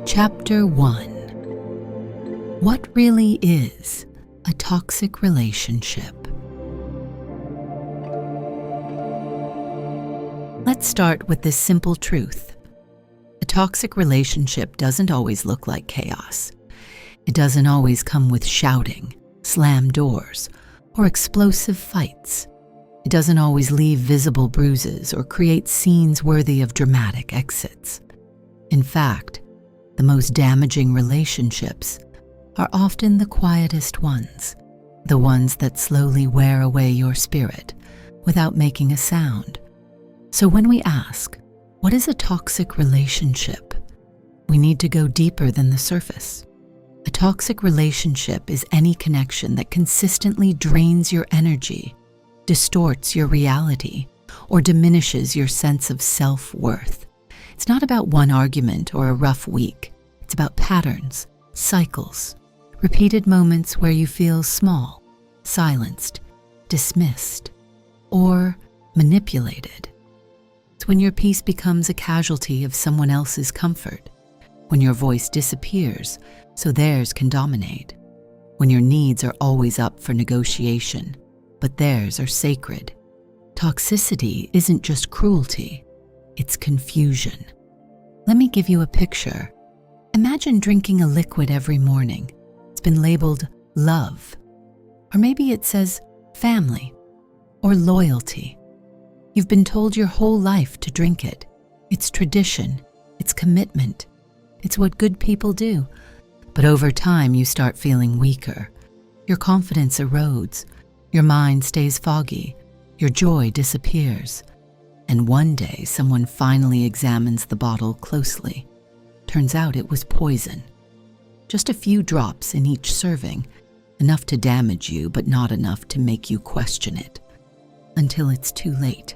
Chapter 1. What really is a toxic relationship? Let's start with this simple truth. A toxic relationship doesn't always look like chaos. It doesn't always come with shouting, slam doors, or explosive fights. It doesn't always leave visible bruises or create scenes worthy of dramatic exits. In fact, the most damaging relationships are often the quietest ones, the ones that slowly wear away your spirit without making a sound. So when we ask, what is a toxic relationship? We need to go deeper than the surface. A toxic relationship is any connection that consistently drains your energy, distorts your reality, or diminishes your sense of self-worth. It's not about one argument or a rough week. It's about patterns, cycles, repeated moments where you feel small, silenced, dismissed, or manipulated. It's when your peace becomes a casualty of someone else's comfort, when your voice disappears so theirs can dominate, when your needs are always up for negotiation, but theirs are sacred. Toxicity isn't just cruelty, it's confusion. Let me give you a picture. Imagine drinking a liquid every morning. It's been labeled love, or maybe it says family or loyalty. You've been told your whole life to drink it. It's tradition, it's commitment, it's what good people do. But over time, you start feeling weaker. Your confidence erodes, your mind stays foggy, your joy disappears. And one day, someone finally examines the bottle closely. Turns out it was poison. Just a few drops in each serving, enough to damage you, but not enough to make you question it. Until it's too late.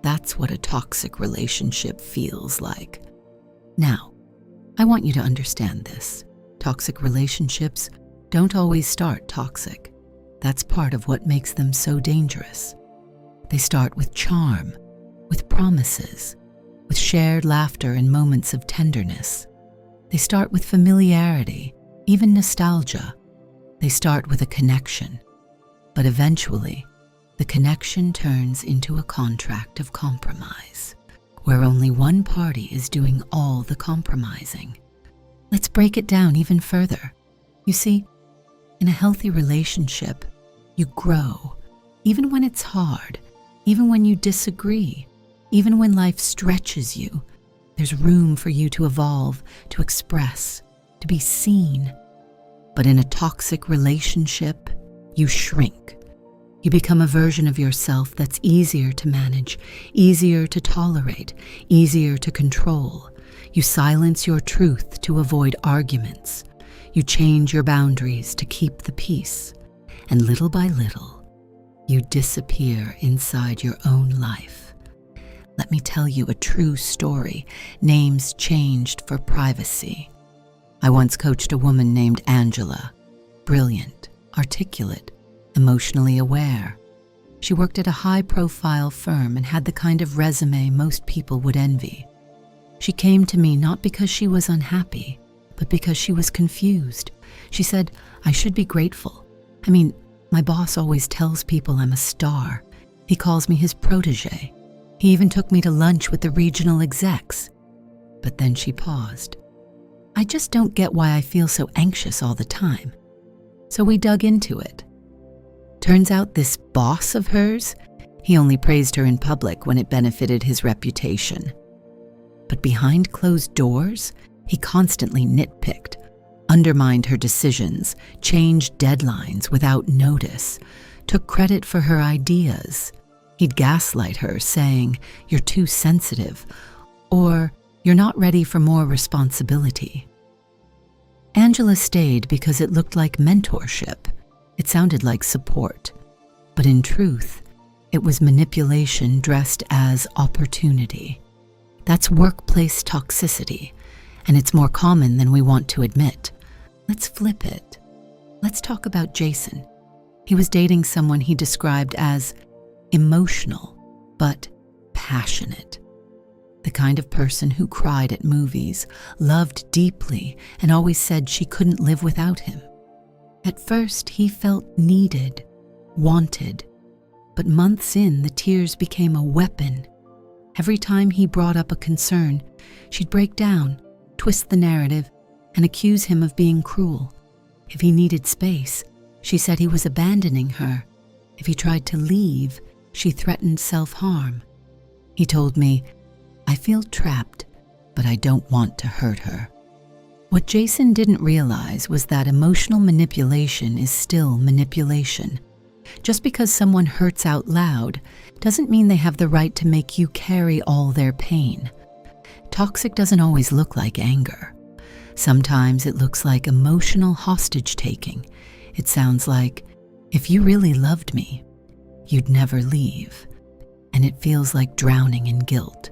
That's what a toxic relationship feels like. Now, I want you to understand this. Toxic relationships don't always start toxic. That's part of what makes them so dangerous. They start with charm, with promises, with shared laughter and moments of tenderness. They start with familiarity, even nostalgia. They start with a connection. But eventually, the connection turns into a contract of compromise, where only one party is doing all the compromising. Let's break it down even further. You see, in a healthy relationship, you grow, even when it's hard, even when you disagree, even when life stretches you. There's room for you to evolve, to express, to be seen. But in a toxic relationship, you shrink. You become a version of yourself that's easier to manage, easier to tolerate, easier to control. You silence your truth to avoid arguments. You change your boundaries to keep the peace. And little by little, you disappear inside your own life. Let me tell you a true story. Names changed for privacy. I once coached a woman named Angela. Brilliant, articulate, emotionally aware. She worked at a high-profile firm and had the kind of resume most people would envy. She came to me not because she was unhappy, but because she was confused. She said, I should be grateful. I mean, my boss always tells people I'm a star. He calls me his protege. He even took me to lunch with the regional execs. But then she paused. I just don't get why I feel so anxious all the time. So we dug into it. Turns out this boss of hers, he only praised her in public when it benefited his reputation. But behind closed doors, he constantly nitpicked, undermined her decisions, changed deadlines without notice, took credit for her ideas. He'd gaslight her, saying, "You're too sensitive," or "You're not ready for more responsibility." Angela stayed because it looked like mentorship. It sounded like support. But in truth, it was manipulation dressed as opportunity. That's workplace toxicity, and it's more common than we want to admit. Let's flip it. Let's talk about Jason. He was dating someone he described as emotional, but passionate. The kind of person who cried at movies, loved deeply, and always said she couldn't live without him. At first, he felt needed, wanted, but months in, the tears became a weapon. Every time he brought up a concern, she'd break down, twist the narrative, and accuse him of being cruel. If he needed space, she said he was abandoning her. If he tried to leave, she threatened self-harm. He told me, "I feel trapped, but I don't want to hurt her." What Jason didn't realize was that emotional manipulation is still manipulation. Just because someone hurts out loud doesn't mean they have the right to make you carry all their pain. Toxic doesn't always look like anger. Sometimes it looks like emotional hostage-taking. It sounds like, "If you really loved me, you'd never leave." And it feels like drowning in guilt.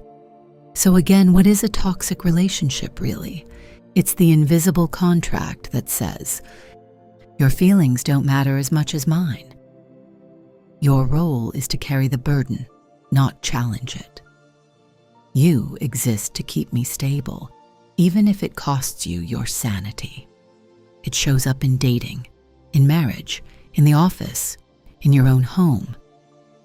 So again, what is a toxic relationship really? It's the invisible contract that says, "Your feelings don't matter as much as mine. Your role is to carry the burden, not challenge it. You exist to keep me stable, even if it costs you your sanity." It shows up in dating, in marriage, in the office, in your own home.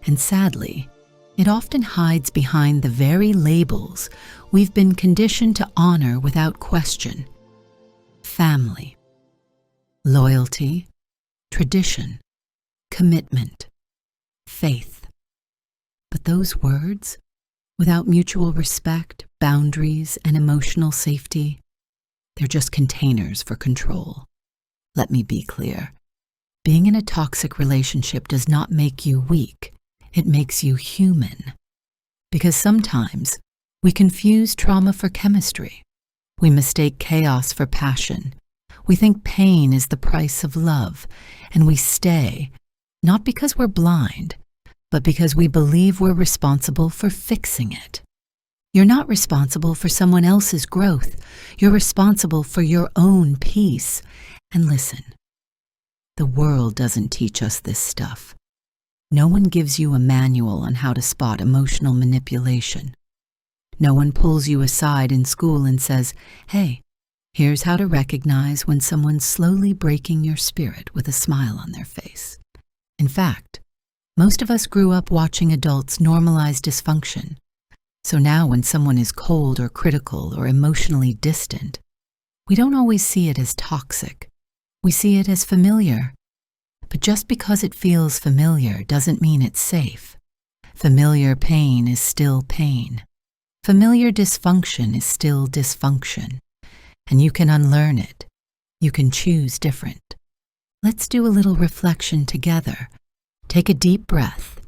And sadly, it often hides behind the very labels we've been conditioned to honor without question. Family, loyalty, tradition, commitment, faith. But those words, without mutual respect, boundaries, and emotional safety, they're just containers for control. Let me be clear. Being in a toxic relationship does not make you weak. It makes you human. Because sometimes we confuse trauma for chemistry. We mistake chaos for passion. We think pain is the price of love, and we stay, not because we're blind, but because we believe we're responsible for fixing it. You're not responsible for someone else's growth. You're responsible for your own peace. And listen, the world doesn't teach us this stuff. No one gives you a manual on how to spot emotional manipulation. No one pulls you aside in school and says, "Hey, here's how to recognize when someone's slowly breaking your spirit with a smile on their face." In fact, most of us grew up watching adults normalize dysfunction. So now when someone is cold or critical or emotionally distant, we don't always see it as toxic. We see it as familiar. But just because it feels familiar doesn't mean it's safe. Familiar pain is still pain. Familiar dysfunction is still dysfunction. And you can unlearn it. You can choose different. Let's do a little reflection together. Take a deep breath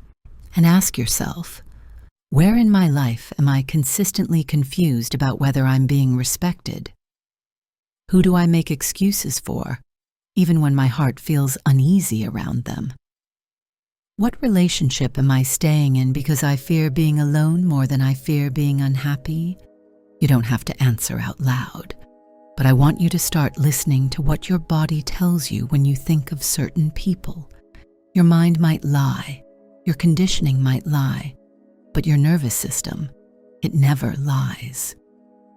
and ask yourself, where in my life am I consistently confused about whether I'm being respected? Who do I make excuses for, even when my heart feels uneasy around them? What relationship am I staying in because I fear being alone more than I fear being unhappy? You don't have to answer out loud, but I want you to start listening to what your body tells you when you think of certain people. Your mind might lie, your conditioning might lie, but your nervous system, it never lies.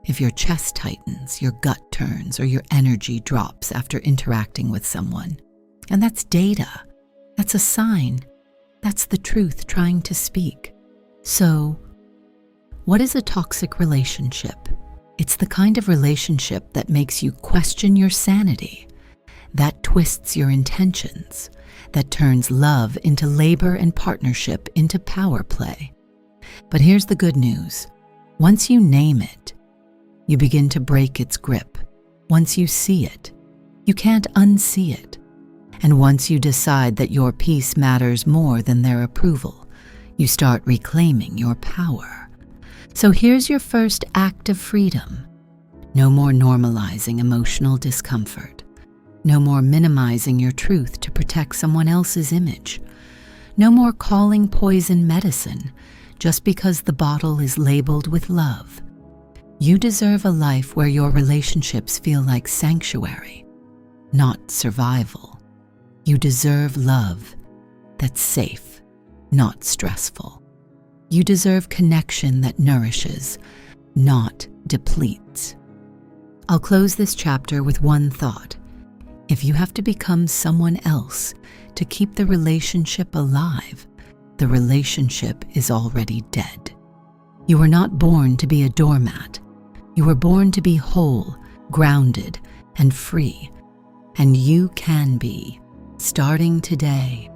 If your chest tightens, your gut turns, or your energy drops after interacting with someone. And that's data. That's a sign. That's the truth trying to speak. So, what is a toxic relationship? It's the kind of relationship that makes you question your sanity, that twists your intentions, that turns love into labor and partnership into power play. But here's the good news. Once you name it, you begin to break its grip. Once you see it, you can't unsee it. And once you decide that your peace matters more than their approval, you start reclaiming your power. So here's your first act of freedom. No more normalizing emotional discomfort. No more minimizing your truth to protect someone else's image. No more calling poison medicine just because the bottle is labeled with love. You deserve a life where your relationships feel like sanctuary, not survival. You deserve love that's safe, not stressful. You deserve connection that nourishes, not depletes. I'll close this chapter with one thought. If you have to become someone else to keep the relationship alive, the relationship is already dead. You were not born to be a doormat. You were born to be whole, grounded, and free. And you can be, starting today.